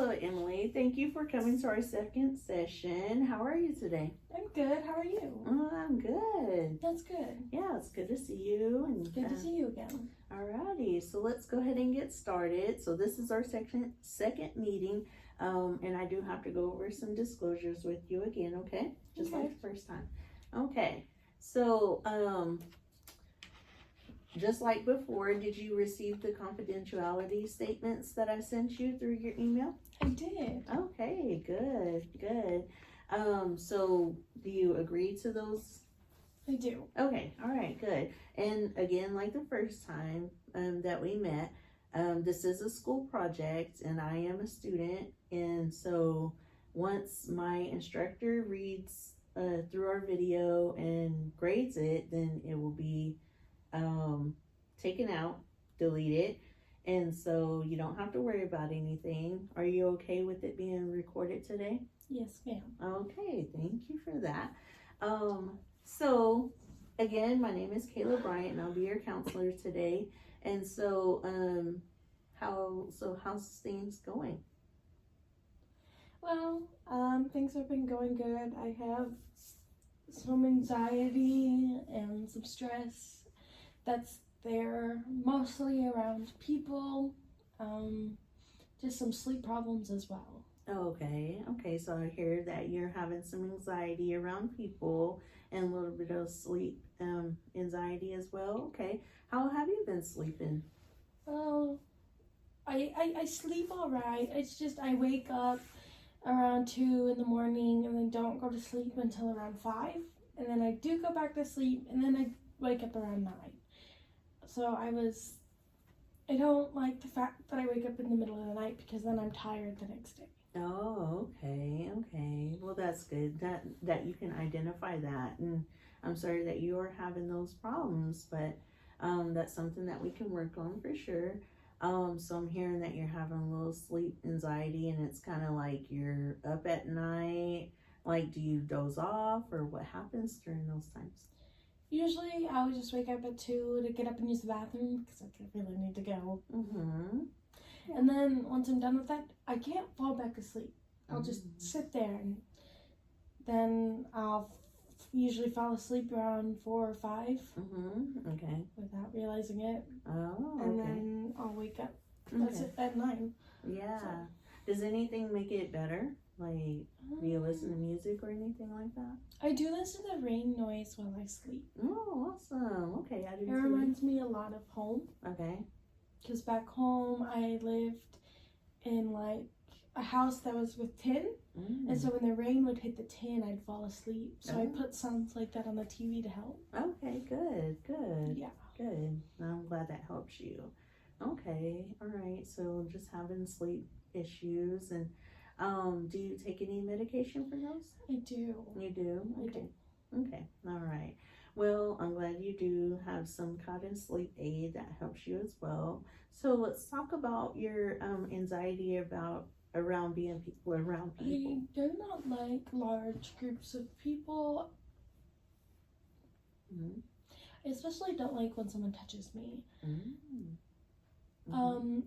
Hello, Emily. Thank you for coming to our second session. How are you today? I'm good. How are you? Oh, I'm good. That's good. Yeah, it's good to see you. And Good to see you again. Alrighty, so let's go ahead and get started. So this is our second meeting, and I do have to go over some disclosures with you again, okay? Just Okay. like the first time. Okay, so just like before, did you receive the confidentiality statements that I sent you through your email? I did. Okay, good. So do you agree to those? I do. Okay, all right, good. And again, like the first time that we met, this is a school project and I am a student. And so once my instructor reads through our video and grades it, then it will be taken out, deleted. And so you don't have to worry about anything. Are you okay with it being recorded today? Yes, ma'am. Okay, thank you for that. So again, my name is Kayla Bryant and I'll be your counselor today. And so how's things going? Well, things have been going good. I have some anxiety and some stress that's there, mostly around people. Just some sleep problems as well. Okay, so I hear that you're having some anxiety around people and a little bit of sleep anxiety as well. Okay, how have you been sleeping? Well, I sleep all right. It's just I wake up around 2 in the morning and then don't go to sleep until around 5. And then I do go back to sleep and then I wake up around 9. So I don't like the fact that I wake up in the middle of the night because then I'm tired the next day. Oh, okay. Well, that's good that you can identify that, and I'm sorry that you are having those problems, but that's something that we can work on for sure. So I'm hearing that you're having a little sleep anxiety, and it's kind of like you're up at night. Like, do you doze off, or what happens during those times? Usually I would just wake up at 2 to get up and use the bathroom because I really need to go. Mm-hmm. And then once I'm done with that, I can't fall back asleep. I'll just sit there and then I'll usually fall asleep around 4 or 5. Mm-hmm. Okay. Without realizing it. Oh, And okay. then I'll wake up. That's it at 9. Yeah. So. Does anything make it better? Like, do you listen to music or anything like that? I do listen to rain noise while I sleep. Oh, awesome. Okay, I do It too. reminds me a lot of home. Okay. Because back home, I lived in like a house that was with tin. And so when the rain would hit the tin, I'd fall asleep. So I put sounds like that on the TV to help. Okay, good. Yeah. Good. I'm glad that helps you. Okay, all right. So just having sleep issues, and do you take any medication for those? I do. You do? I do. Okay, all right. Well, I'm glad you do have some kind of sleep aid that helps you as well. So let's talk about your anxiety around being around people. I do not like large groups of people. Mm-hmm. I especially don't like when someone touches me. Mm-hmm.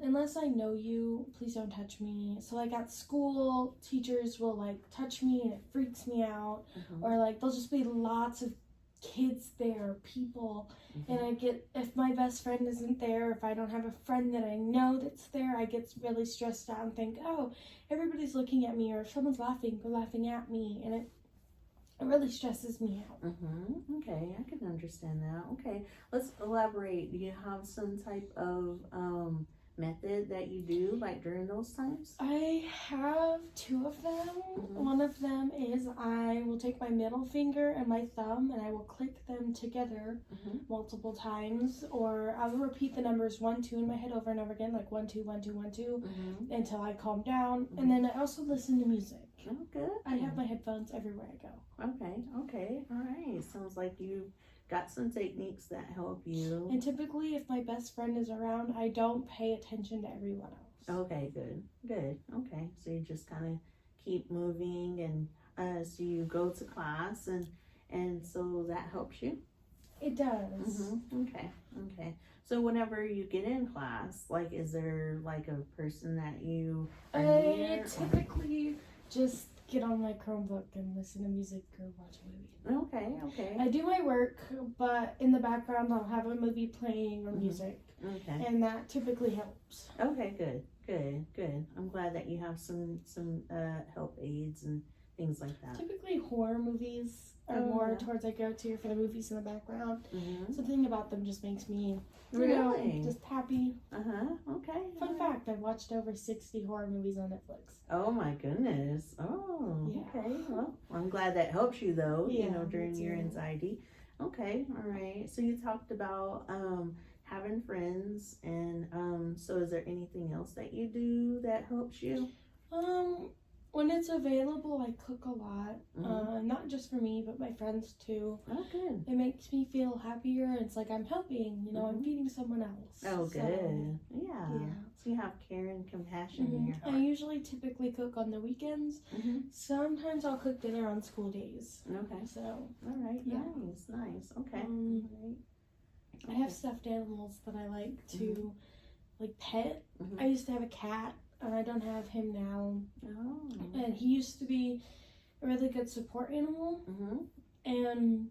Unless I know you, please don't touch me. So like at school, teachers will like touch me and it freaks me out. Mm-hmm. Or like there'll just be lots of kids there, people, Mm-hmm. and I get, if my best friend isn't there, if I don't have a friend that I know that's there, I get really stressed out and think, oh, everybody's looking at me, or if someone's laughing, they're laughing at me, and it really stresses me out. Mm-hmm. Okay, I can understand that. Okay, let's elaborate. Do you have some type of method that you do like during those times? I have 2 of them. Mm-hmm. One of them is I will take my middle finger and my thumb and I will click them together multiple times, or I will repeat the numbers 1, 2 in my head over and over again, like 1, 2, 1, 2, 1, 2, until I calm down. And then I also listen to music. Oh, good. I have my headphones everywhere I go. Okay, all right. Sounds like you got some techniques that help you. And typically, if my best friend is around, I don't pay attention to everyone else. Okay, good. Okay, so you just kind of keep moving, and so you go to class, and so that helps you. It does. Okay. So whenever you get in class, like, is there like a person that you are near? I typically just get on my Chromebook and listen to music or watch a movie. Okay. I do my work, but in the background I'll have a movie playing or music, Okay. and that typically helps. Okay, good. I'm glad that you have some help aids and things like that. Typically horror movies are more towards I go to for the movies in the background. Something about them just makes me just happy. Okay. Fun fact, I've watched over 60 horror movies on Netflix. Oh my goodness. Oh, Yeah. okay. Well, I'm glad that helps you though, Yeah, during me your too. anxiety. Okay, all right. So you talked about having friends, and so is there anything else that you do that helps you? When it's available, I cook a lot. Not just for me, but my friends too. Oh, good. It makes me feel happier. It's like I'm helping, I'm feeding someone else. Oh, So, good. Yeah. yeah. So you have care and compassion in your I heart. usually typically cook on the weekends. Sometimes I'll cook dinner on school days. Okay. So, All right. Yeah. Nice. Okay. I have stuffed animals that I like to like pet. Mhm. I used to have a cat, and I don't have him now. Oh. And he used to be a really good support animal. Mm-hmm. And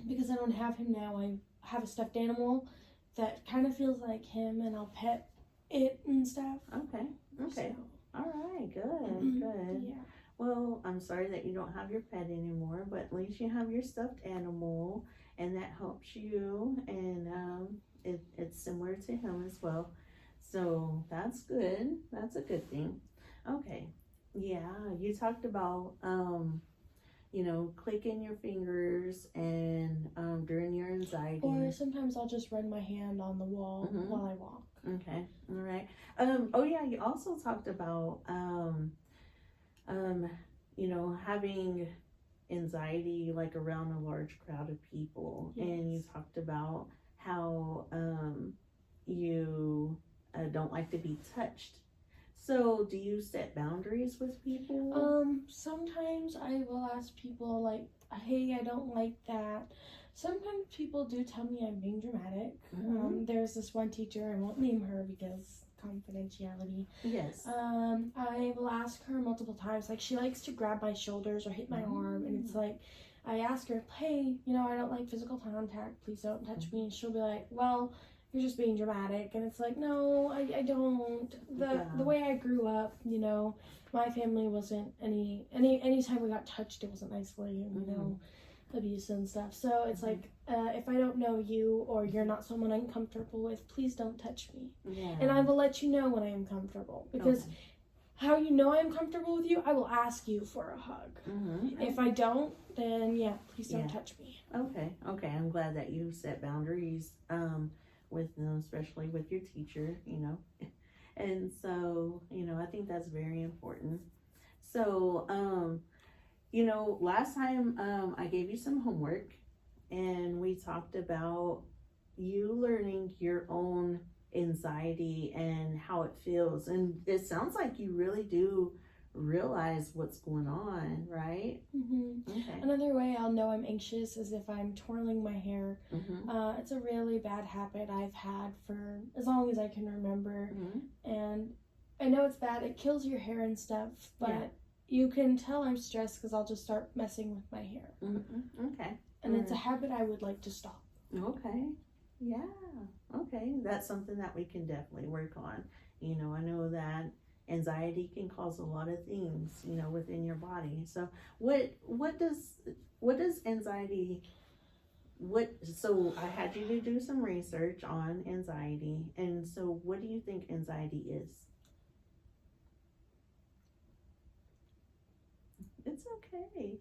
because I don't have him now, I have a stuffed animal that kind of feels like him, and I'll pet it and stuff. Okay. So, All right. Good. yeah. Well, I'm sorry that you don't have your pet anymore, but at least you have your stuffed animal, and that helps you, and it's similar to him as well. So that's good. That's a good thing. Okay. Yeah, you talked about clicking your fingers and during your anxiety. Or sometimes I'll just run my hand on the wall while I walk. Okay. All right. Oh yeah, you also talked about having anxiety like around a large crowd of people. Yes. And you talked about how you don't like to be touched. So do you set boundaries with people? Sometimes I will ask people like, hey, I don't like that. Sometimes people do tell me I'm being dramatic. There's this one teacher, I won't name her because confidentiality. Yes. I will ask her multiple times, like she likes to grab my shoulders or hit my arm, and it's like, I ask her, hey, I don't like physical contact, please don't touch me, and she'll be like, well, you're just being dramatic, and it's like, no, I don't. The way I grew up, my family wasn't anytime we got touched, it wasn't nicely, abuse and stuff. So it's like, if I don't know you or you're not someone I'm comfortable with, please don't touch me. Yeah. And I will let you know when I am comfortable, because how you know I'm comfortable with you, I will ask you for a hug. If I don't, then please don't touch me. Okay. I'm glad that you set boundaries with them, especially with your teacher, And so, I think that's very important. So, last time I gave you some homework, and we talked about you learning your own anxiety and how it feels. And it sounds like you really do realize what's going on, right? Okay. Another way I'll know I'm anxious is if I'm twirling my hair. It's a really bad habit I've had for as long as I can remember. And I know it's bad. It kills your hair and stuff, but you can tell I'm stressed because I'll just start messing with my hair. Okay. And it's a habit I would like to stop. Okay. Yeah. Okay. That's something that we can definitely work on. I know that anxiety can cause a lot of things, within your body. So what does anxiety, so I had you to do some research on anxiety. And so what do you think anxiety is? It's okay.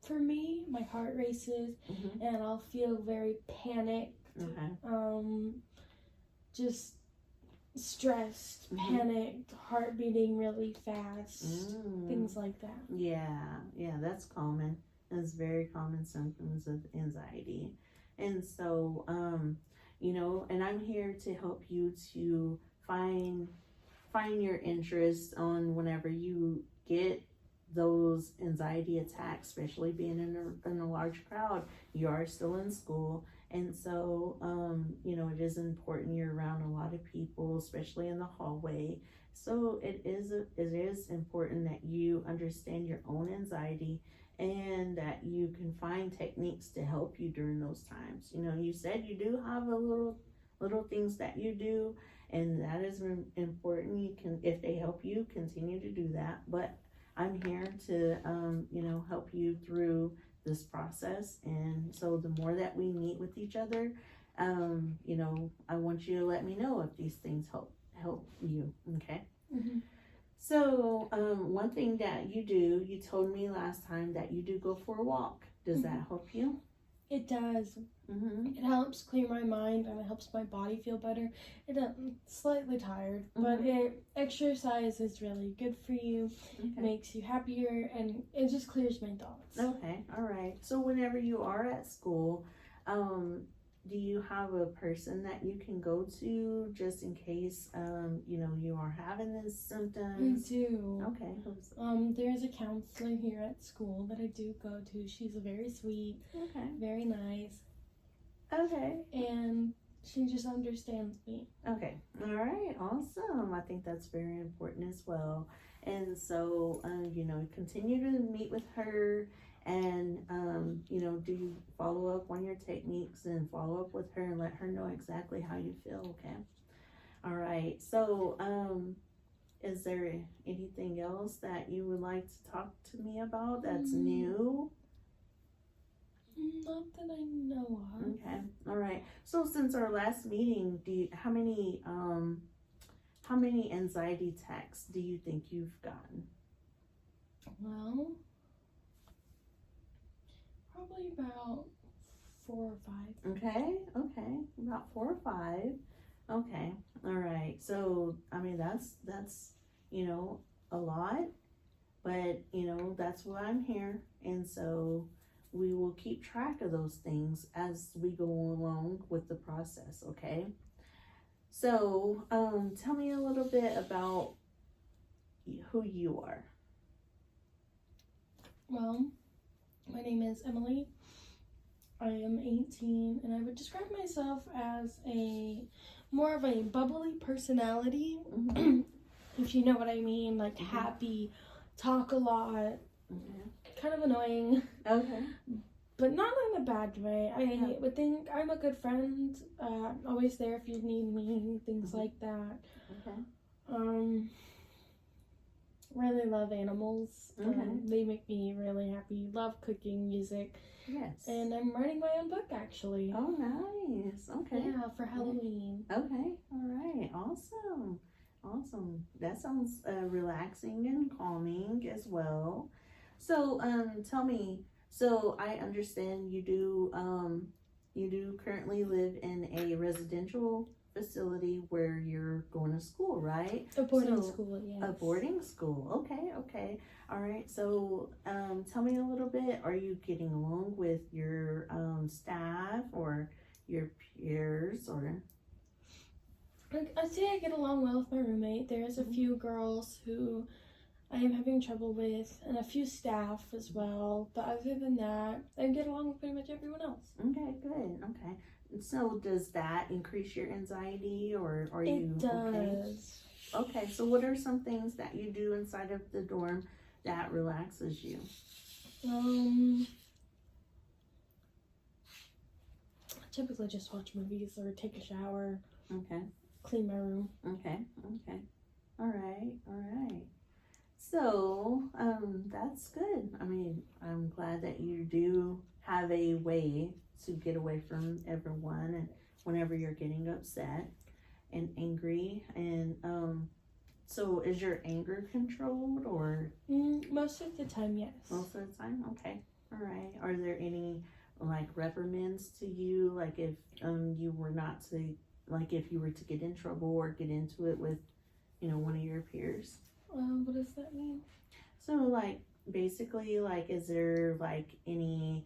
For me, my heart races and I'll feel very panicked. Just stressed, panicked, heart beating really fast, things like that. Yeah, that's common. That's very common symptoms of anxiety. And so, and I'm here to help you to find your interest on whenever you get those anxiety attacks, especially being in a large crowd. You are still in school. And so, it is important you're around a lot of people, especially in the hallway. So it is important that you understand your own anxiety and that you can find techniques to help you during those times. You said you do have a little things that you do, and that is important. You can, if they help you, continue to do that. But I'm here to, help you through this process. And so the more that we meet with each other, I want you to let me know if these things help you. Okay. Mm-hmm. So one thing that you told me last time that you do go for a walk. Does that help you? It does. Mm-hmm. It helps clear my mind and it helps my body feel better. I'm slightly tired, but exercise is really good for you. Okay. Makes you happier, and it just clears my thoughts. Okay, all right. So whenever you are at school, do you have a person that you can go to just in case, you are having these symptoms? I do. Okay. There's a counselor here at school that I do go to. She's very sweet, Okay. very nice, Okay. and she just understands me. Okay. All right. Awesome. I think that's very important as well. And so, continue to meet with her and, do follow up on your techniques and follow up with her and let her know exactly how you feel. Okay. All right. So, is there anything else that you would like to talk to me about that's new? Not that I know of. Okay. All right. So since our last meeting, how many anxiety attacks do you think you've gotten? Well, probably about 4 or 5. Okay. About 4 or 5. Okay. All right. So, that's, a lot, but, that's why I'm here. And so we will keep track of those things as we go along with the process. Okay. So, tell me a little bit about who you are. Well, my name is Emily. I am 18, and I would describe myself as more of a bubbly personality, Mm-hmm. if you know what I mean, like happy, talk a lot, kind of annoying, Okay. but not in a bad way. I would think I'm a good friend, always there if you need me, things like that. Okay. Really love animals. They make me really happy. Love cooking, music. Yes. And I'm writing my own book, actually. Oh, nice. Okay. Yeah, for Halloween. Okay. All right. Awesome. That sounds relaxing and calming as well. So, tell me. So, I understand you do currently live in a residential facility where you're going to school, right? A boarding school, yes. A boarding school. Okay. All right. So, tell me a little bit. Are you getting along with your staff or your peers or? I'd say I get along well with my roommate. There's a few girls who I am having trouble with, and a few staff as well. But other than that, I get along with pretty much everyone else. Okay, good. Okay. So does that increase your anxiety or are you It does. Okay, so what are some things that you do inside of the dorm that relaxes you? I typically just watch movies or take a shower, Okay. clean my room. Okay. All right. So, that's good. I'm glad that you do have a way to get away from everyone and whenever you're getting upset and angry. And, so is your anger controlled or? Most of the time, yes. Most of the time? Okay. All right. Are there any, reprimands to you? Like if, you were not to, if you were to get in trouble or get into it with, one of your peers? What does that mean? So, basically, is there, any,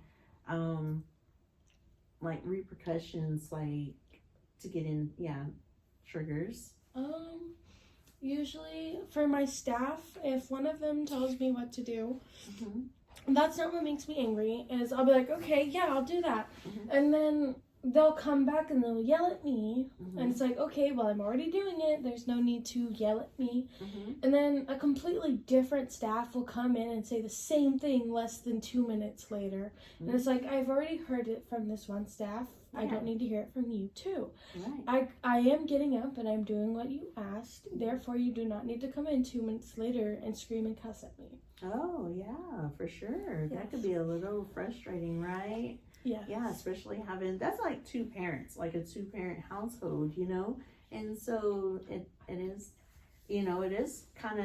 repercussions, to get in, triggers? Usually for my staff, if one of them tells me what to do, Mm-hmm. that's not what makes me angry. Is I'll be like, okay, yeah, I'll do that, Mhm. and then they'll come back and they'll yell at me, Mm-hmm. and it's like, okay, well, I'm already doing it. There's no need to yell at me. Mm-hmm. And then a completely different staff will come in and say the same thing less than 2 minutes later, and it's like, I've already heard it from this one staff. I Yeah. don't need to hear it from you too. Right. I am getting up and I'm doing what you asked. Therefore, you do not need to come in 2 minutes later and scream and cuss at me. Oh, yeah, for sure. That Yes. could be a little frustrating, right? Yes. Yeah, especially having, that's like two parents, like a two-parent household, you know? And so it is, you know, it is kind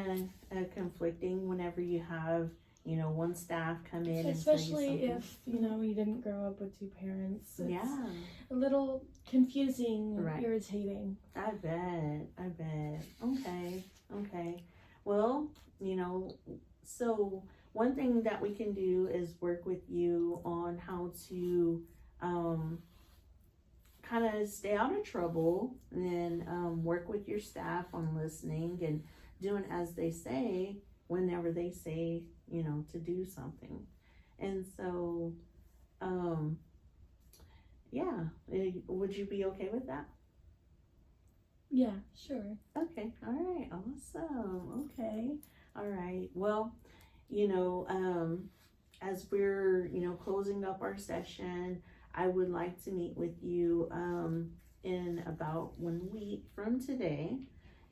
of conflicting whenever you have, you know, one staff come in and Especially say something. if, you know, you didn't grow up with two parents. It's Yeah, a little confusing and Right. irritating. I bet. Okay. Well, you know, so one thing that we can do is work with you on how to kind of stay out of trouble, and then work with your staff on listening and doing as they say whenever they say, you know, to do something. And so, yeah, would you be okay with that? Yeah, sure. Okay, all right, awesome. Okay, all right. Well, you know, as we're, you know, closing up our session, I would like to meet with you in about 1 week from today.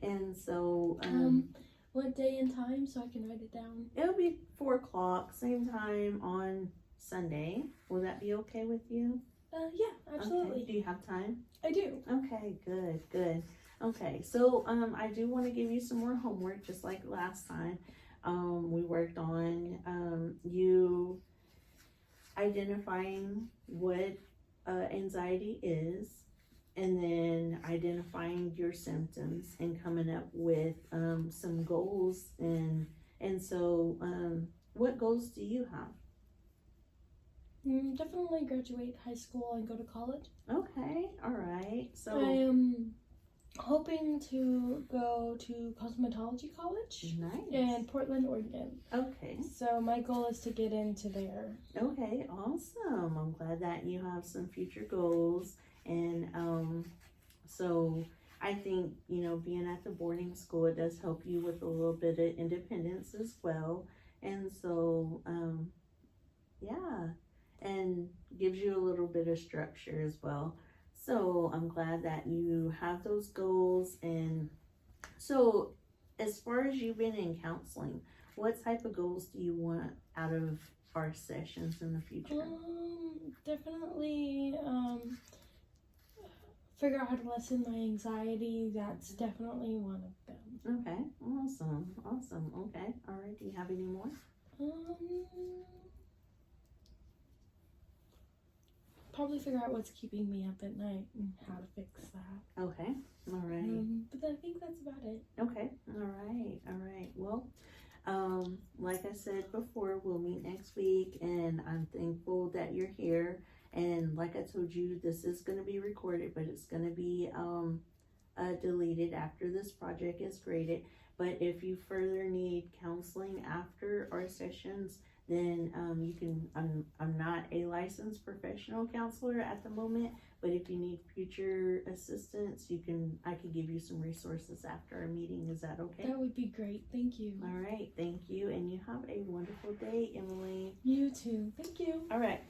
And so What day and time so I can write it down? it'll be 4 o'clock, same time on Sunday. Will that be okay with you? Yeah, absolutely. Okay. Do you have time? I do. Okay, good. Okay, so I do want to give you some more homework, just like last time. We worked on you identifying what anxiety is, and then identifying your symptoms and coming up with some goals. And so, what goals do you have? Definitely graduate high school and go to college. Okay, all right. I So am hoping to go to cosmetology college nice. in Portland, Oregon. Okay. So my goal is to get into there. Okay, awesome. I'm glad that you have some future goals. And so I think, you know, being at the boarding school, it does help you with a little bit of independence as well. And so, yeah, and gives you a little bit of structure as well. So I'm glad that you have those goals. And so, as far as you've been in counseling, what type of goals do you want out of our sessions in the future? Definitely figure out how to lessen my anxiety. That's definitely one of them. Okay, awesome. Okay, all right. Do you have any more? Probably figure out what's keeping me up at night and how to fix that. Okay, all right. But I think that's about it. Okay, all right. Well, like I said before, we'll meet next week, and I'm thankful that you're here. And like I told you, this is going to be recorded, but it's going to be deleted after this project is graded. But if you further need counseling after our sessions, then you can. I'm not a licensed professional counselor at the moment, but if you need future assistance, I can give you some resources after our meeting. Is that okay? That would be great. Thank you. All right, thank you, and you have a wonderful day, Emily. You too. Thank you. All right.